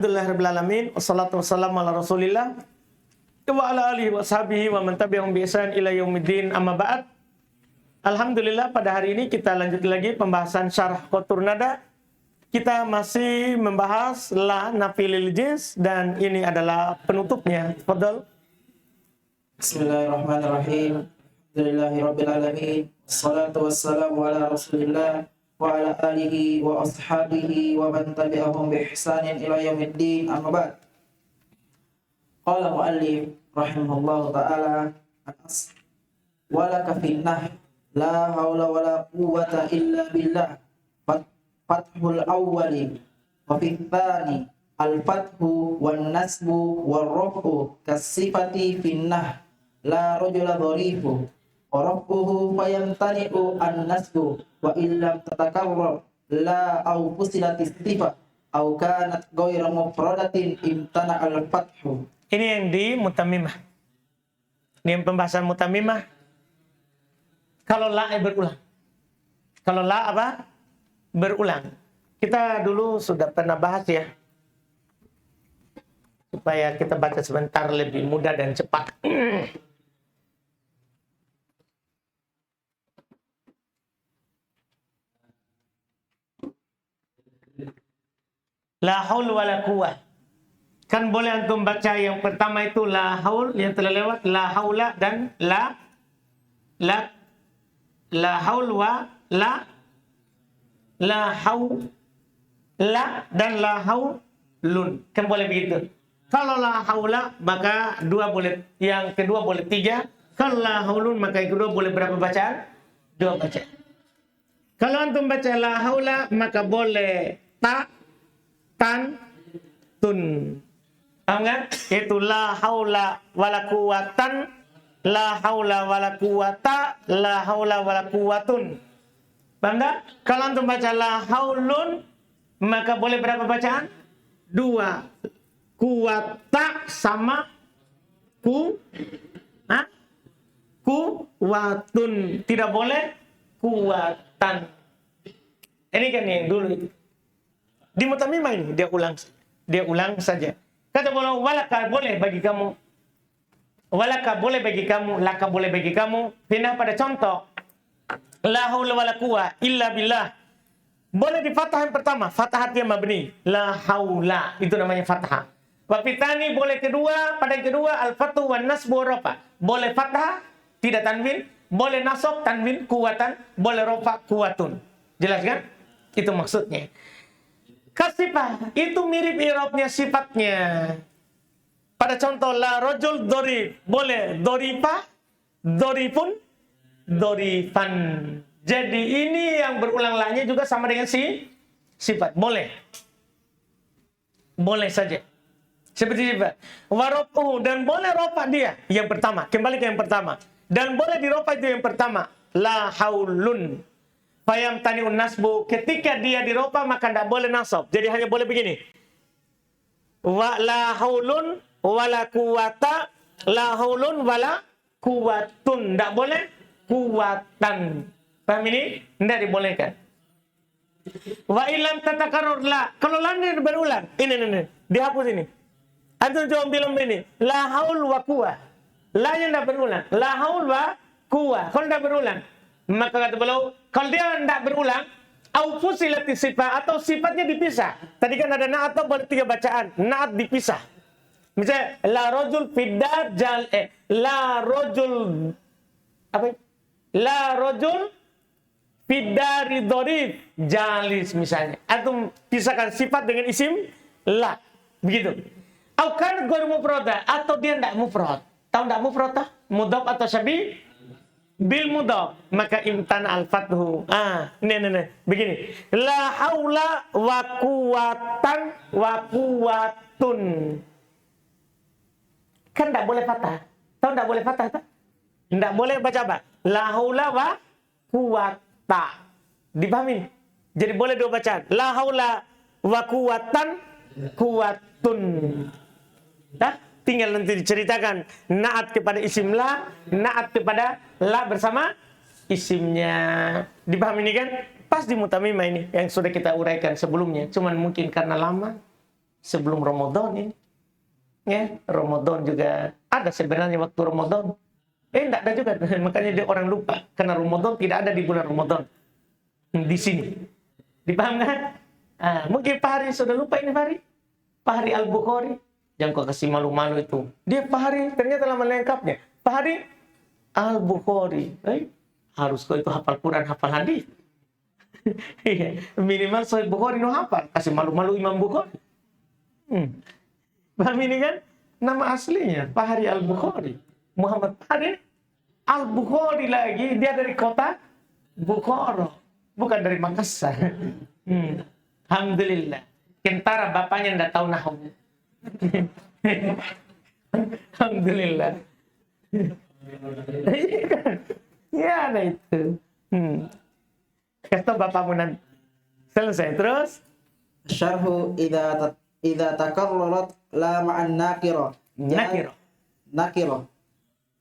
Alhamdulillahirrahmanirrahim. Wassalatu wassalamu ala rasulillah wa ala alihi wa sahbihi wa man tabi'ahum bi ihsan ila yaumiddin, amma ba'd. Alhamdulillah, pada hari ini kita lanjut lagi pembahasan syarah Qatur Nada. Kita masih membahas la nafi lil jins dan ini adalah penutupnya. Fadhal. Bismillahirrahmanirrahim. Alhamdulillahirabbil alamin. Wassalatu wassalamu ala rasulillah wa ala alihi wa ashabihi wa man tabi'ahum bi ihsanin ila yaumiddin, amma ba'd. Qala muallif rahimahullahu ta'ala al-asl wa laka finnah la haula wa la quwwata illa billah fathul awwali wa fi tsani al-fathu wan nasbu war rafu kasifati finnah la rajula dharifu wa rafuhu fayamtani'u an-nasbu wa illam tatakarrar la au fusilatis sifa au kanat ghayra mufradatin imtana al-fathu. Ini yang di mutammimah. Ini yang pembahasan mutammimah. Kalau la berulang. Kalau la apa? Berulang. Kita dulu sudah pernah bahas ya. Supaya kita baca sebentar lebih mudah dan cepat. La haul wa la quwwah. Kan boleh antum baca yang pertama itu la haul yang telah lewat, la haula dan la haul wa la haula dan la haulun. Kan boleh begitu. Kalau la haula maka dua boleh, yang kedua boleh tiga. Kalau la haulun maka yang kedua boleh berapa bacaan? Dua bacaan. Kalau antum baca la haula maka boleh ta, tan, tun. Paham kan? Itu la haula wala quwatan, la haula wala quwata, la haula wala quwatun. Paham tak? Kalau antum baca la haulun maka boleh berapa bacaan? Dua. Kuwata sama kuwatun. Tidak boleh kuwatan. Ini kan yang dulu itu. Di mutammimah ini dia ulang saja. Kata boleh walaka boleh bagi kamu. Walaka boleh bagi kamu, laka boleh bagi kamu. Pindah pada contoh. La haula wala quwwata illa billah. Boleh di fathah yang pertama, fathah dia mabni. La haula itu namanya fathah. Wa fitani boleh kedua, pada yang kedua al-fathu wan nasbu rafa. Boleh fathah tidak tanwin, boleh nasab tanwin kuwatan, boleh rafa kuwatun. Jelas kan? Itu maksudnya. Kasifah itu mirip i'rabnya sifatnya. Pada contoh la rajul dorib, boleh dorifa, dorifun, dorifan. Jadi ini yang berulang lahnya juga sama dengan sifat. Boleh. Boleh saja. Seperti sifat. Warofu dan boleh rofa dia yang pertama. Kembali ke yang pertama. Dan boleh dirofa itu yang pertama. La haulun. Fayam taniun nasbu, ketika dia diropa maka tidak boleh nasab. Jadi hanya boleh begini. Wa la haulun wala quwata, la haulun wala quwatun. Tidak boleh kuwatan. Paham ini? Tidak dibolehkan. Wa ilam tatakarur la. Kalau la ini berulang. Ini. Dihapus ini. Antum coba bilang ini. La haul wa quwah. La yang tidak berulang. La haul wa quwah. Kalau tidak berulang. Maka kata beliau, kalau dia tidak berulang, au fusilati sifat atau sifatnya dipisah. Tadi kan ada na'at atau boleh tiga bacaan. Na'at dipisah. Misalnya, la rajul fidar la rajul apa? La rajul fidari dorif jalis misalnya. Atau pisahkan sifat dengan isim la. Begitu. Au kan ghairu mufrad atau dia tidak mufrad. Tahu tidak mufrad? Mudhaf atau syabih? Bil mudhaf maka imtan al-fathu. Ini. Begini. La haula wa quwatan wa quwatun. Kan tidak boleh fathah. Tahu tidak boleh fathah? Tidak boleh baca apa? La haula wa quwata. Dipahami? Jadi boleh dua bacaan. La haula wa quwatan quwatun. Dah? Tinggal nanti diceritakan naat kepada isim la, naat kepada la bersama isimnya. Dipahami ini kan? Pas di mutammimah ini yang sudah kita uraikan sebelumnya. Cuman mungkin karena lama sebelum Ramadan ini. Ya, Ramadan juga ada sebenarnya waktu Ramadan. Enggak ada juga. Makanya dia orang lupa. Karena Ramadan tidak ada di bulan Ramadan. Di sini. Dipaham kan? Mungkin Pak Hari sudah lupa ini Pak Hari. Pak Hari Al-Bukhari. Jangan kau kasih malu-malu itu. Dia Pak Hari ternyata lama lengkapnya. Pak Hari Al-Bukhari. Harus kau itu hafal Quran, hafal hadis. Minimal Sahih Bukhari no hafal. Kasih malu-malu Imam Bukhari. Paham ini kan? Nama aslinya Pak Hari Al-Bukhari. Muhammad Pak Hari Al-Bukhari lagi. Dia dari kota Bukhara. Bukan dari Makassar. Alhamdulillah. Kentara bapaknya tidak tahu nahwu. Alhamdulillah. Ya ada itu. Kata bapakmu nanti. Selesai terus. Syarhu idza takarrarat la ma'an nakira. Nakira.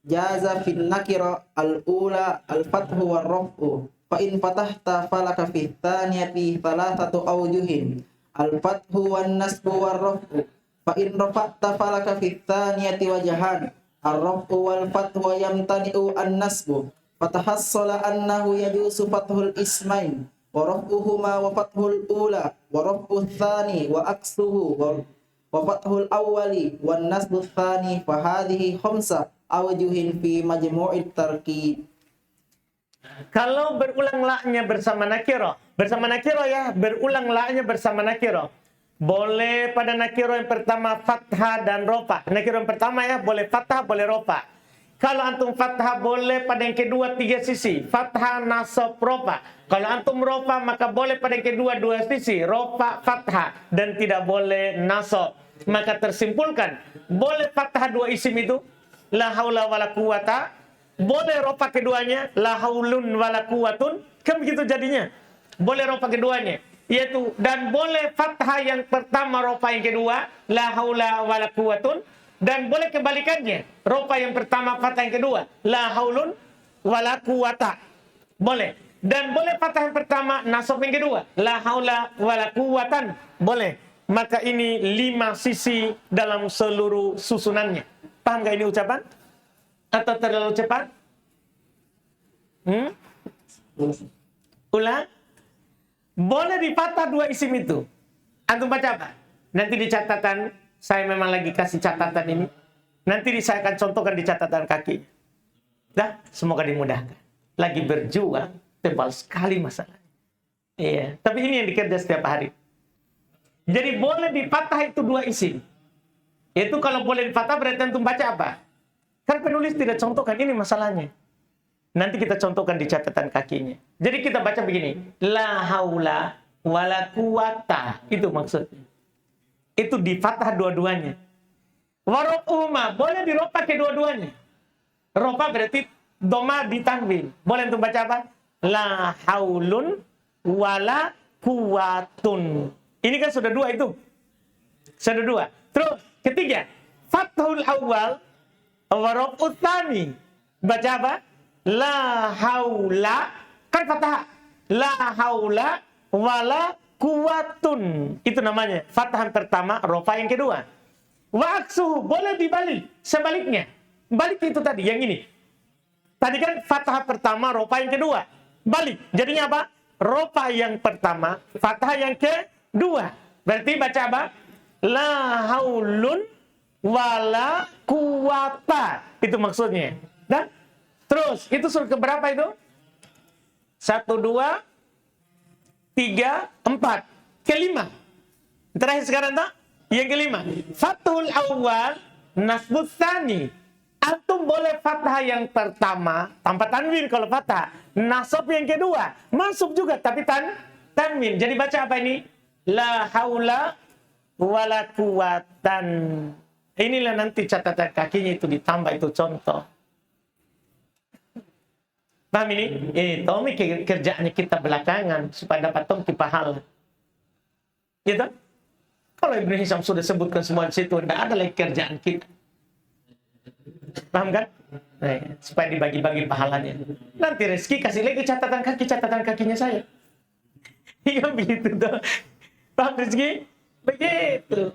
Jaza fil nakira al-ula al-fathu war-raf'u. Fa in fatahta falaka fi tsaniyati thalathatu awjuhin. Al-fathu wan-nasbu war-raf'u. Fa in rafa'ta falaka fi tsaniyati wajhan. Ar-raf'u wal-fathu yamtani'u an-nasbu. Fatahassala annahu yajuzu fathul ismain wa raf'uhuma wa fathul ula wa raf'u tsani wa aksuhu wa fathul awwali wan nasbu tsani fa hadhihi khamsa awjuhin fi majmu'it tarkib. Kalau berulang la-nya bersama nakiro ya, berulang la-nya bersama nakiro. Boleh pada nakiro yang pertama fathah dan rofa. Nakiro yang pertama ya, boleh fathah, boleh rofa. Kalau antum fathah boleh pada yang kedua 3 sisi. Fathah, nasab, rofa. Kalau antum rofa maka boleh pada yang kedua 2 sisi. Rofa, fathah. Dan tidak boleh nasab. Maka tersimpulkan. Boleh fathah 2 isim itu. La haula wala quwata. Boleh rofa keduanya. La haulun wala quwatun. Kan begitu jadinya. Boleh rofa keduanya. Yaitu. Dan boleh fathah yang pertama rofa yang kedua. La haula wala quwatun. Dan boleh kebalikannya. Rofa yang pertama, fathah yang kedua. La haulun wala quwata. Boleh. Dan boleh fathah yang pertama, nasab yang kedua. La haula wala quwatan. Boleh. Maka ini 5 sisi dalam seluruh susunannya. Paham gak ini ucapan? Atau terlalu cepat? Ulang. Boleh difathah 2 isim itu. Antum baca apa? Nanti di catatan. Saya memang lagi kasih catatan ini. Nanti saya akan contohkan di catatan kaki. Dah, semoga dimudahkan. Lagi berjuang, tebal sekali masalah. Iya, tapi ini yang dikerja setiap hari. Jadi boleh dipatah itu 2 isim. Itu kalau boleh dipatah berarti antum baca apa? Kan penulis tidak contohkan, ini masalahnya. Nanti kita contohkan di catatan kakinya. Jadi kita baca begini. La haula wala quwata. Itu maksudnya. Itu di fathah dua-duanya. Warofuma, boleh diropa kedua-duanya. Ropa berarti doma ditanwin. Boleh untuk baca apa? La haulun wala quwatun. Ini kan sudah 2 itu. Sudah 2. Terus ketiga, fathul awal warofut tsani. Baca apa? La haula, kan fathah. La haula wala quwatun. Itu namanya fathah pertama, rofa yang kedua. Wa aksuhu, boleh dibalik sebaliknya. Balik itu tadi yang ini. Tadi kan fathah pertama, rofa yang kedua. Balik. Jadinya apa? Rofa yang pertama, fathah yang kedua. Berarti baca apa? La haulun wala quwata. Itu maksudnya. Dan terus itu surat keberapa itu? 1, 2, 3, 4. Kelima. Terakhir sekarang tak? Yang kelima. Fathul awal nasbut tsani. Antum boleh fathah yang pertama tanpa tanwin kalau fathah. Nasab yang kedua. Masuk juga tapi tanwin. Jadi baca apa ini? La haula wala quwatan. Inilah nanti catatan kakinya itu ditambah itu contoh. Paham ini? Tommy kerjaannya kita belakangan supaya dapat tomki pahala. Gitu? Kalau Ibnu Hisham sudah sebutkan semua di situ, tidak ada lagi kerjaan kita. Paham kan? Nah, supaya dibagi-bagi pahalanya. Nanti Rizky kasih lagi catatan kakinya saya. Iya begitu tuh. Paham Rizky? Begitu.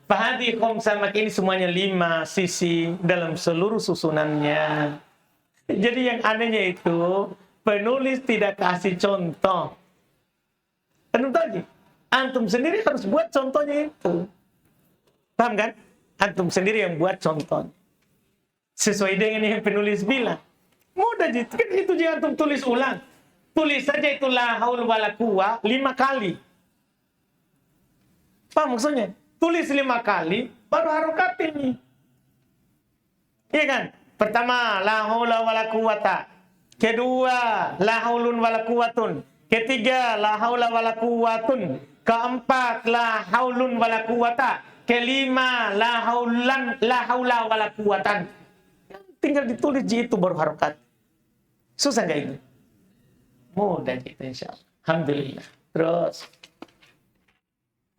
Fahadi khomsa, maka ini semuanya 5 sisi dalam seluruh susunannya. Jadi yang anehnya itu, penulis tidak kasih contoh. Antum tahu, antum sendiri harus buat contohnya itu. Paham kan? Antum sendiri yang buat contoh. Sesuai dengan yang penulis bilang. Mudah gitu, kan itu jangan antum tulis ulang. Tulis saja itu la haul wala quwwah 5 kali. Paham maksudnya? Tulis 5 kali, baru harokat ini. Iya kan? Pertama, la haula wala quwwata. Kedua, la haulun wala quwwatun. Ketiga, la haula wala quwwatun. Keempat, la haulun wala quwwata. Kelima, la haula wala quwwatan. Tinggal ditulis itu baru harokat. Susah nggak itu? Mudah gitu insyaallah. Alhamdulillah. Terus.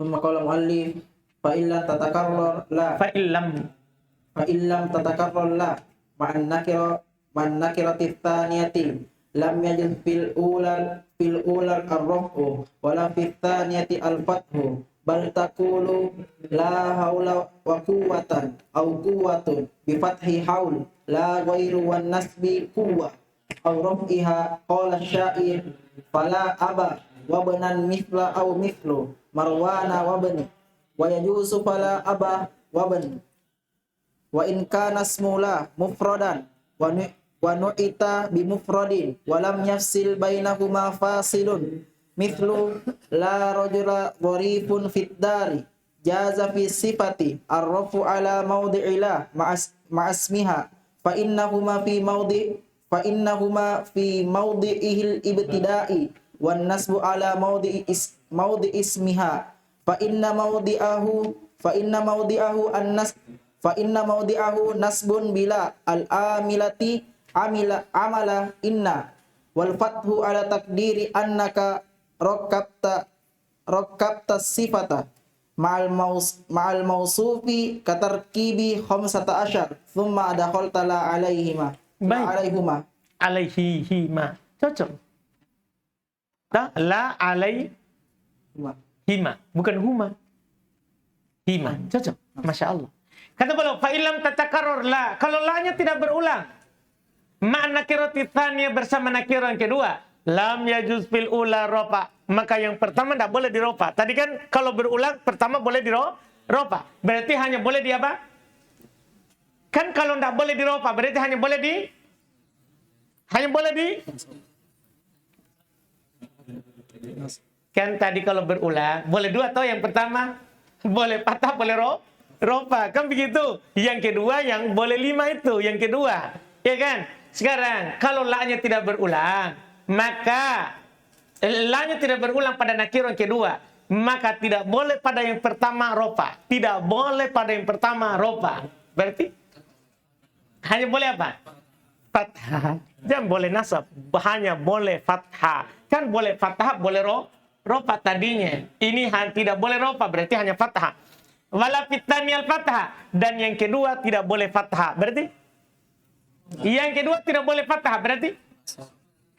ثم قال المؤلف فإلا تتكرر لا فإن لم تتكرر لا مع النكرة الثانية لم يجد في الأولى الرفع ولا في الثانية الفتح بل تقول لا حول وقوة أو قوة بفتح حول لا غير والنسب قوة أو رفعها قال الشاعر فلا أبا وابنا مثل أو مثل مروان وابن ويجوز فلا أبا وابن وإن كان اسم لا مفردا ونعت بمفرد ولم يفصل بينهما فاصل مثل لا رجل ظريف في الدار جاز في الصفة الرفع على موضع لا مع اسمها فإنهما في موضعه الابتداء والنسب على موضع اسمها فإن موضعه نسب بلا العاملة عمل إن والفتح على تقدير أنك ركبت الصفة مع الموصوف كتركيب 15 ثم أدخلت لا عليهما Cocok. La alaihima, bukan huma. Hima, cocok. Masya Allah. Kata beliau, fa'ilam tatakaror la. Kalau la-nya tidak berulang. Ma'an nakirati tsaniyah bersama nakirah yang kedua. Lam yajuz fil ula rofa. Maka yang pertama tidak boleh dirofa. Tadi kan kalau berulang, pertama boleh dirofa. Berarti hanya boleh di apa? Kan kalau tidak boleh dirofa, berarti hanya boleh di kan tadi kalau berulang boleh dua atau yang pertama boleh patah boleh rofa kan begitu. Yang kedua yang boleh 5 itu yang kedua ya kan. Sekarang kalau la-nya tidak berulang maka la-nya tidak berulang pada nakirah yang kedua maka tidak boleh pada yang pertama rofa. Tidak boleh pada yang pertama rofa. Berarti hanya boleh apa? Fathah. Jangan boleh nasab, hanya boleh fathah. Kan boleh fathah, boleh rofa tadinya. Ini tidak boleh rofa, berarti hanya fathah. Wala fitniyal fathah. Dan yang kedua tidak boleh fathah. Berarti? Yang kedua tidak boleh fathah, berarti?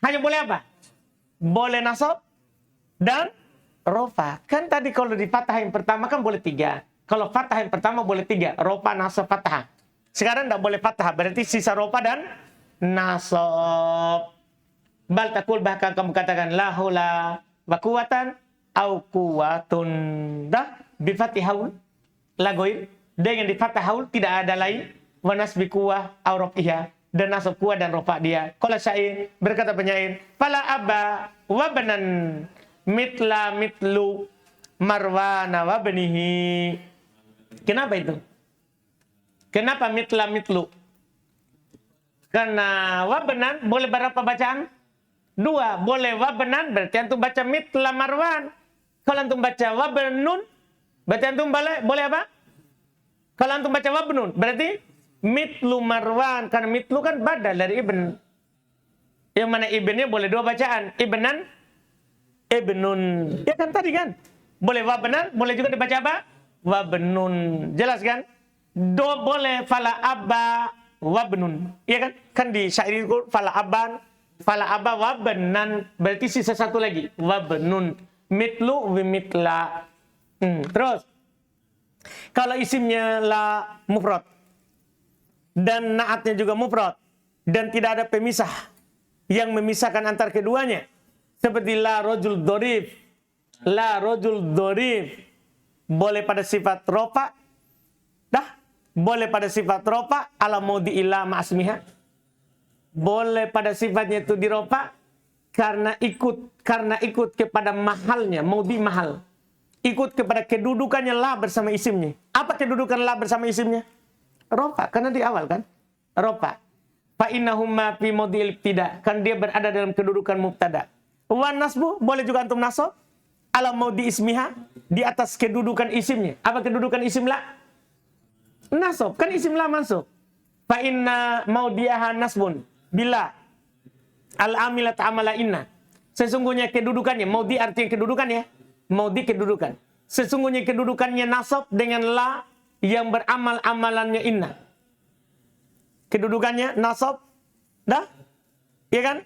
Hanya boleh apa? Boleh nasab dan rofa. Kan tadi kalau di fathah yang pertama kan boleh 3. Kalau fathah yang pertama boleh 3. Rofa, nasab, fathah. Sekarang tidak boleh fathah, berarti sisa rofa dan nasab. Bal takul, bahkan kamu katakan la haula wa quwatan au quwatun. Dah bi fathih haul la goir dengan di fathah haul tidak ada lain wa nasbi quwah au rafiha dan nasab quwah dan rafa dia. Qala syair, berkata penyair, fala aba wa banan mitlu marwana wa banihi. Kenapa itu? Kenapa mitlu? Karena wabnan boleh berapa bacaan? 2. Boleh wabnan berarti antum baca mitla marwan. Kalau antum baca wabnun berarti antum boleh apa? Kalau antum baca wabnun berarti mitlu marwan. Karena mitlu kan badal dari ibn. Yang mana ibnnya boleh 2 bacaan. Ibnun. Ya kan tadi kan? Boleh wabnan, boleh juga dibaca apa? Wabnun. Jelas kan? Boleh fala abba wabnun. Iya kan? Kan di syair itu fala abba wabnan. Berarti sisa satu lagi wabnun. Mitlu wi mitla. Terus Kalau isimnya la mufrad dan naatnya juga mufrad dan tidak ada pemisah yang memisahkan antar keduanya, seperti la rojul dorif, la rojul dorif, boleh pada sifat rofa, boleh pada sifat rofa ala maudi ila ma'asmiha, boleh pada sifatnya itu dirofa karena ikut kepada mahalnya, maudi mahal, ikut kepada kedudukannya la bersama isimnya. Apa kedudukan la bersama isimnya? Rofa, karena di awal kan rofa. Fa innahuma fi maudhi'il ibtida, kan dia berada dalam kedudukan mubtada. Wa nasbu, boleh juga antum nasab ala maudi ismiha, di atas kedudukan isimnya. Apa kedudukan isim la? Nasab, kan isim la mansub. Fa inna maudi'aha nasbun bila al-amilat amala inna. Sesungguhnya kedudukannya, maudi artinya kedudukan ya. Maudi kedudukan. Sesungguhnya kedudukannya nasab dengan la yang beramal amalannya inna. Kedudukannya nasab, dah? Iya kan?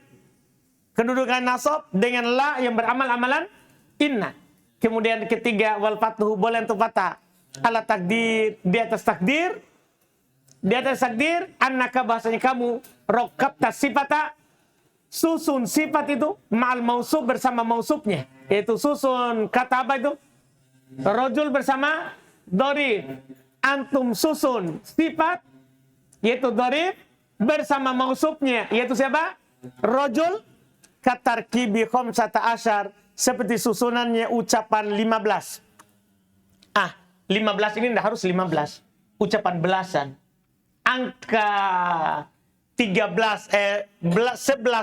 Kedudukan nasab dengan la yang beramal amalan inna. Kemudian ketiga wal fathu, boleh untuk fathah ala takdir, di atas takdir, annaka bahasanya kamu rokabta sifata, susun sifat itu ma'al mausub bersama mausubnya, yaitu susun kata apa itu? Rojul bersama dorif. Antum susun sifat yaitu dorif bersama mausubnya, yaitu siapa? Rojul. Katarkibi khamsata asyar, seperti susunannya ucapan 15. 15 ini tidak harus 15. Ucapan belasan. Angka 11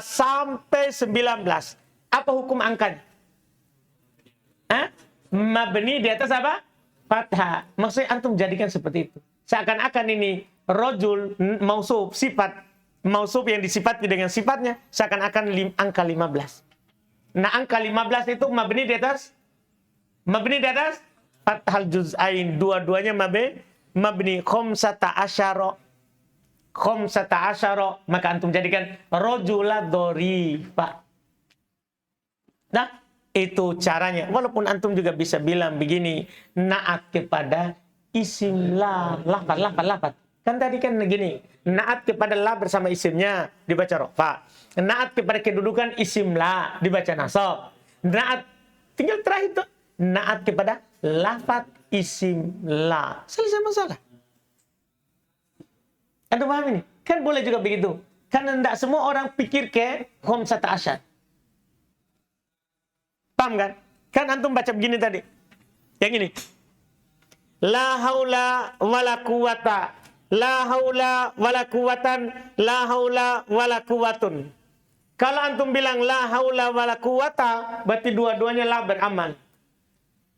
sampai 19. Apa hukum angkanya? Mabni di atas apa? Fathah. Maksudnya antum jadikan seperti itu. Seakan-akan ini rojul, mausuf, sifat. Mausuf yang disifati dengan sifatnya. Seakan-akan angka 15. Nah, angka 15 itu mabni di atas fathal juz'ain, dua-duanya mabni khamsata asyara, maka antum jadikan rojula dorifa. Nah, itu caranya. Walaupun antum juga bisa bilang begini, naat kepada isim la, lafaz. Kan tadi kan begini, naat kepada la bersama isimnya dibaca rofa. Naat kepada kedudukan isim la dibaca nasab. Naat tinggal terakhir itu naat kepada lafaz isim la. Selesai masalah. Antum paham ini? Kan boleh juga begitu. Karena tidak semua orang pikir ke khamsata asyar. Paham kan? Kan antum baca begini tadi. Yang ini. La haula wala quwata. La haula wala quwatan. La haula wala quwatun. Kalau antum bilang la haula wala quwata, berarti dua-duanya la beramal.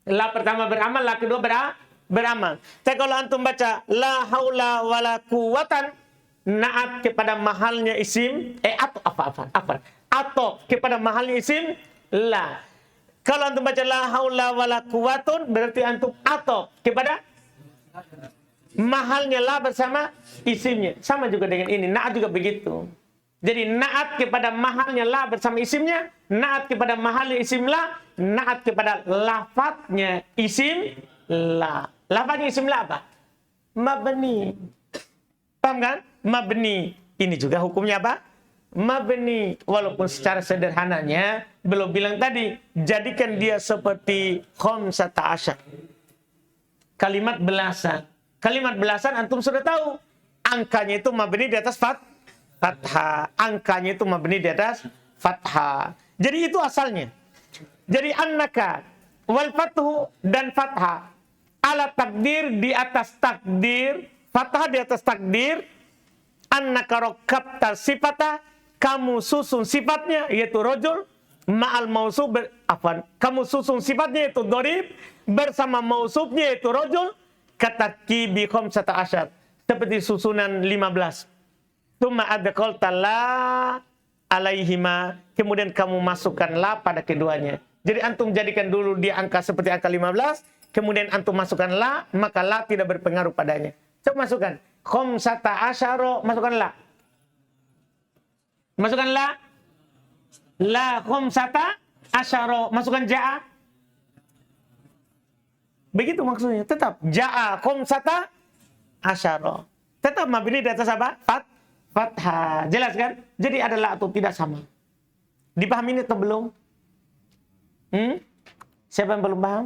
La pertama beramal, la kedua beramal. Tapi kalau antum baca la haula wala quwatan, naat kepada mahalnya isim, atau kepada mahalnya isim la. Kalau antum baca la haula wala quwatun, berarti antum atau kepada mahalnya la bersama isimnya. Sama juga dengan ini, naat juga begitu. Jadi naat kepada mahalnya la bersama isimnya, naat kepada mahalnya isim la, naat kepada lafadznya isim la. Lafadznya isim la apa? Mabni. Paham kan? Mabni. Ini juga hukumnya apa? Mabni. Walaupun secara sederhananya, belum bilang tadi, jadikan dia seperti khamsata asyar. Kalimat belasan. Kalimat belasan antum sudah tahu. Angkanya itu mabni di atas fathah. Angkanya itu mabni di atas fathah. Jadi itu asalnya. Jadi annaka wal fathu dan fathah ala takdir di atas takdir, fathah di atas takdir, annaka rokabta sifata, kamu susun sifatnya yaitu rojul ma'al mausub, kamu susun sifatnya yaitu dorib bersama mausubnya yaitu rojul, kataki bi khamsata asyar, seperti susunan 15. Tsumma adqalta la alaihima, kemudian kamu masukkan la pada keduanya. Jadi antum jadikan dulu dia angka seperti angka 15, kemudian antum masukkan la, maka la tidak berpengaruh padanya. Coba masukkan khamsata asyara, masukkan la. Masukkan la. La khamsata asyara, masukkan ja'a. Begitu maksudnya. Tetap ja'a khamsata asyara. Tetap mabni di atas apa? Fathah. Jelas kan? Jadi adalah atau tidak sama. Dipahami ini atau belum? Siapa yang belum paham?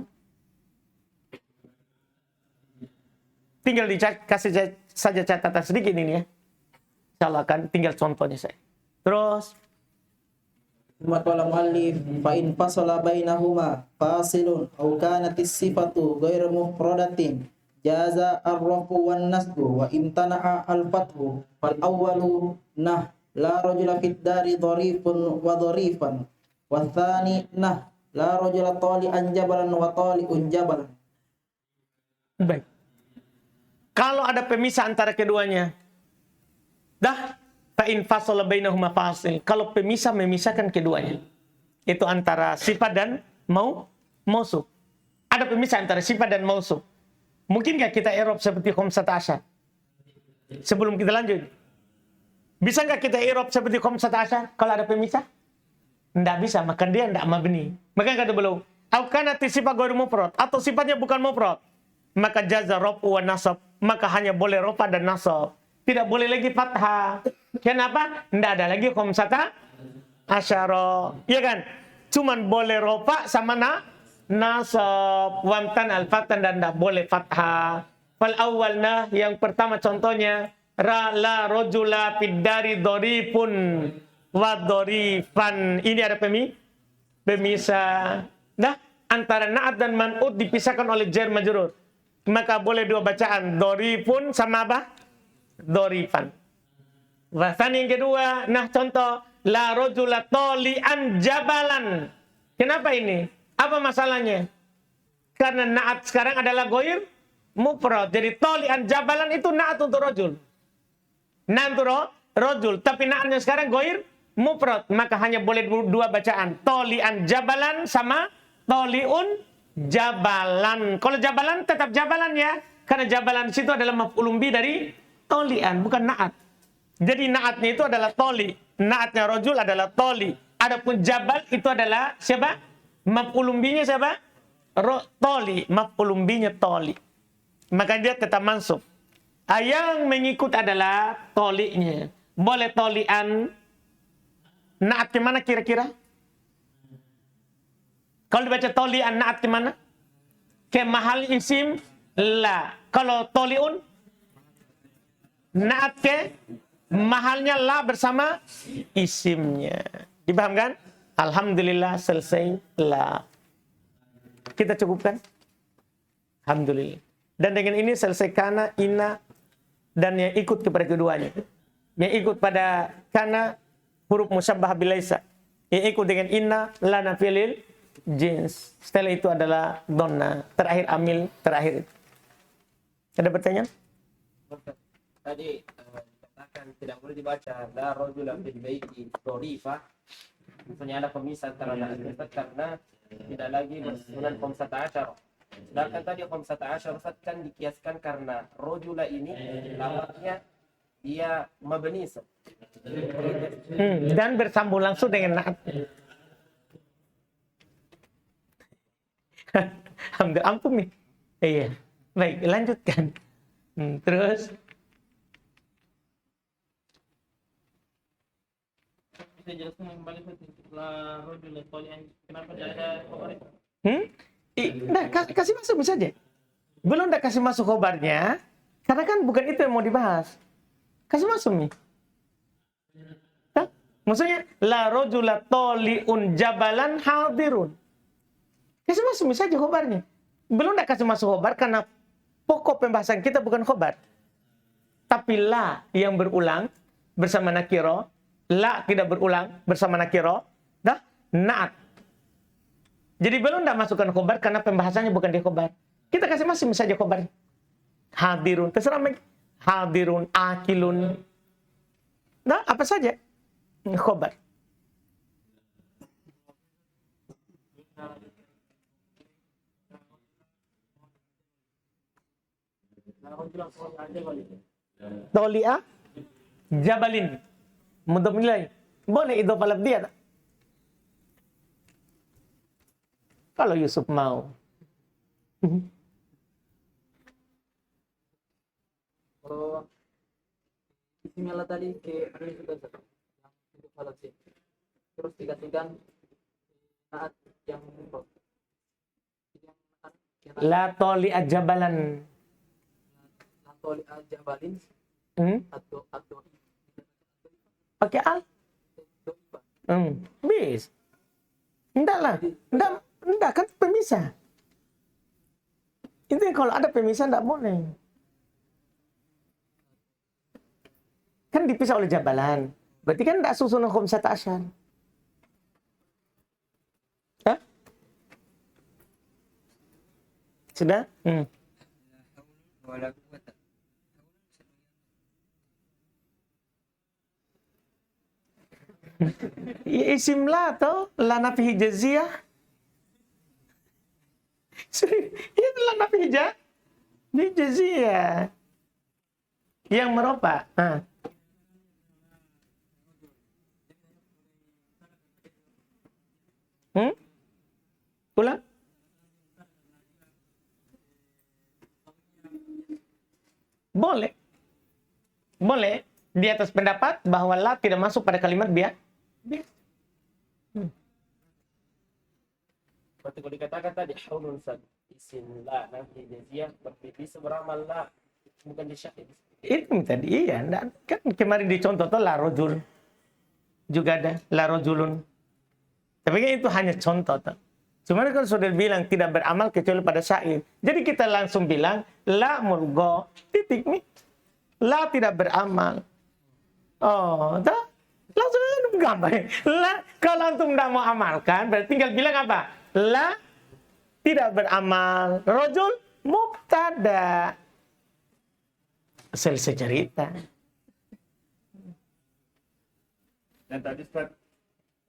Tinggal kasih saja catatan sedikit ini ya. Insyaallah kan tinggal contohnya saya. Terus Qala muallif fa in fasala bainahuma fasilun aw kanat as-sifatu ghairu mufradatin jaza ar-rafu wan nasbu wa imtana'a al-fathu fal awwalu nah la rajula fid dari dharifun wa dharifan wa tsani nah la rajula tali'an jabalan wa tali'un jabalan. baik. Kalau ada pemisah antara keduanya, dah fa in fasala bainahuma fasil. Kalau pemisah memisahkan keduanya, itu antara sifat dan mausuf. Ada pemisah antara sifat dan mausuf. Mungkin nggak kita i'rab seperti khamsata asyar? Sebelum kita lanjut, bisa nggak kita i'rab seperti khamsata asyar kalau ada pemisah? Nggak bisa, maka dia nggak mabni. Maka kata beliau, au kanat sifat ghairu mufrad, atau sifatnya bukan mufrad, maka jaza raf'u wa nasab, maka hanya boleh rafa dan nasab. Tidak boleh lagi fathah. Kenapa? Nggak ada lagi khamsata asyara. Iya kan? Cuman boleh rafa sama nasab, wamtan al-fatan, dan nggak boleh fathah. Fal awalna, yang pertama contohnya, la rajula fid dari dharifun wa dharifan. Ini ada pemisah. Nah, antara na'at dan man'ut dipisahkan oleh jar majrur. Maka boleh dua bacaan, dharifun sama apa? Dharifan. Bahkan yang kedua, nah contoh, la rajula tali'an jabalan. Kenapa ini? Apa masalahnya? Karena na'at sekarang adalah ghair mufrad. Jadi tali'an jabalan itu na'at untuk rajul. Na'at untuk rajul, tapi na'atnya sekarang ghair mufrad, maka hanya boleh dua bacaan, tali'an jabalan sama tali'un jabalan. Kalau jabalan tetap jabalan ya, karena jabalan di situ adalah maf'ulun bi dari tolian, bukan naat. Jadi naatnya itu adalah toli, naatnya rajul adalah toli. Adapun jabal itu adalah siapa? Maf'ulun binya siapa? Toli, maf'ulun binya toli. Maka dia tetap mansub. Yang mengikut adalah tolinya. Boleh tolian. Naat ke mana kira-kira? Kalau dibaca toli'an, naat ke mana? Ke mahal isim la. Kalau toli'un, naat ke mahalnya la bersama isimnya. Dipahamkan? Alhamdulillah selesai la. Kita cukupkan? Alhamdulillah. Dan dengan ini selesai kana, inna, dan yang ikut kepada keduanya. Yang ikut pada kana, huruf musyabbah bilaisa. Yang ikut dengan inna, la nafilil jins. Setelah itu adalah donna. Terakhir amil, terakhir itu. Ada pertanyaan? Tadi dikatakan tidak boleh dibaca la rajula fil baiti dharifa. Maksudnya ada pemisah antara sifat karena tidak lagi bersusunan khamsata asyar. Sedangkan tadi khamsata asyar kan dikiaskan karena rajula ini lafaznya dia mabni. Dan bersambung langsung dengan naat. Alhamdulillah, ampun nih. Iya. Baik, lanjutkan. Terus bisa jelaskan kembali la rajul tali'an, kenapa tidak ada khabar itu? Nah, kasih masuk saja. Belum dah kasih masuk khobarnya, karena kan bukan itu yang mau dibahas. Kasih masuk nih. Hah? Maksudnya la rajula tali'un jabalan hadirun. Kasih masuk saja khobarnya. Belum dah kasih masuk khobar karena pokok pembahasan kita bukan khobar. Tapi la yang berulang bersama nakiro, la tidak berulang bersama nakiro, dah naat. Jadi belum dah masukkan khobar karena pembahasannya bukan di khobar. Kita kasih masuk saja khobar. Hadirun, terserah hadirun, akilun. Nah, apa saja khobar. Toli'a jabalin. Untuk menilai. Boleh itu palab dia tak? Kalau Yusuf mau. Oh, isimnya tadi ke anu juga Ustaz, yang untuk falasif. Terus digantikan saat yang mufrad. Yang La toli ajabalan. atau jabalin atau Pakai al. Bis. Enggak lah. Enggak kan pemisah. Itu kalau ada pemisah enggak boleh. Kan dipisah oleh jabalan. Berarti kan enggak susunan khamsata asyar. Hah? Sudah? Isim la atau la nafi hijaziyah. Itu la nafi hijaziyah. Yang meropa. Ulang. Boleh. Boleh. Di atas pendapat bahwa la tidak masuk pada kalimat biasa. Seperti kalau dikatakan tadi haulun sad isim la nanti jaziyah berarti beramal la bukan disyahid. Itu tadi iya, kan kemarin dicontoh tuh la rojul juga ada la rojulun. Tapi kan itu hanya contoh tuh. Cuma kalau sudah bilang tidak beramal kecuali pada syair, jadi kita langsung bilang la mulgo titik nih, la tidak beramal. Oh, tuh langsung gambar. La kalau antum tidak mau amalkan, berarti tinggal bilang apa? La tidak beramal. Rojul mubtada. Selesai cerita. Dan tadi Ustaz,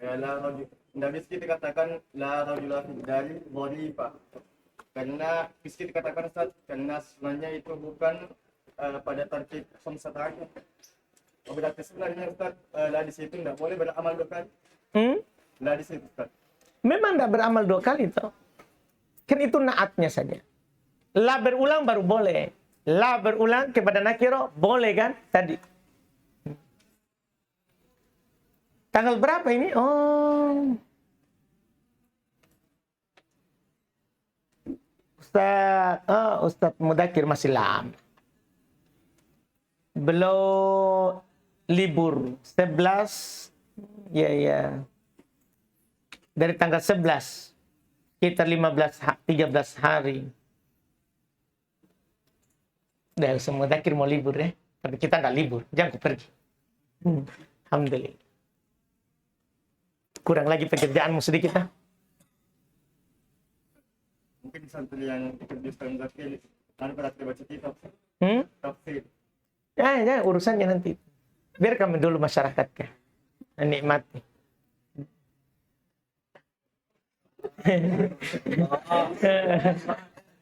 la rajul. Tidak bisa kita katakan la rajula fi dari dharifa. Karena bisa kita katakan Ustaz, karena sebenarnya itu bukan pada tarkib khamsata asyar. Berarti sebenarnya Ustaz, la di situ tidak boleh beramal dua kali. La di situ Ustaz. Memang tidak beramal dua kali toh. Kan itu naatnya saja. La berulang baru boleh. La berulang kepada nakiro boleh kan tadi. Tanggal berapa ini? Oh. Ustaz Mudakir masih lama. Belum libur 11 ya. Dari tanggal 11 sekitar 13 hari. Dah semua Mudakir mau libur ya. Tapi kita nggak libur, jangan pergi. Alhamdulillah. Kurang lagi pekerjaanmu sedikit ah. Mungkin sampai yang dikerjakan Zakir, lalu pada baca kitab. Tafsir. Ya, urusannya nanti. Biar kami dulu masyarakat kan. Nikmati.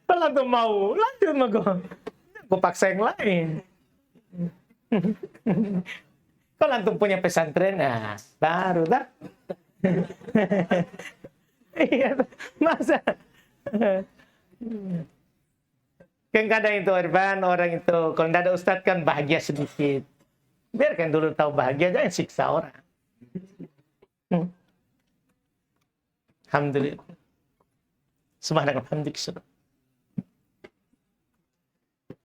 Kalau tuh mau, lanjut mau gue paksa yang lain. Kalau antum punya pesantren, nah baru dah. Iya, masa? Kan kadang itu Irfan, orang itu kalau tidak ada ustadz kan bahagia sedikit. Biarkan dulu tahu bahagia, jangan siksa orang. Alhamdulillah. Subhanallah, alhamdulillah.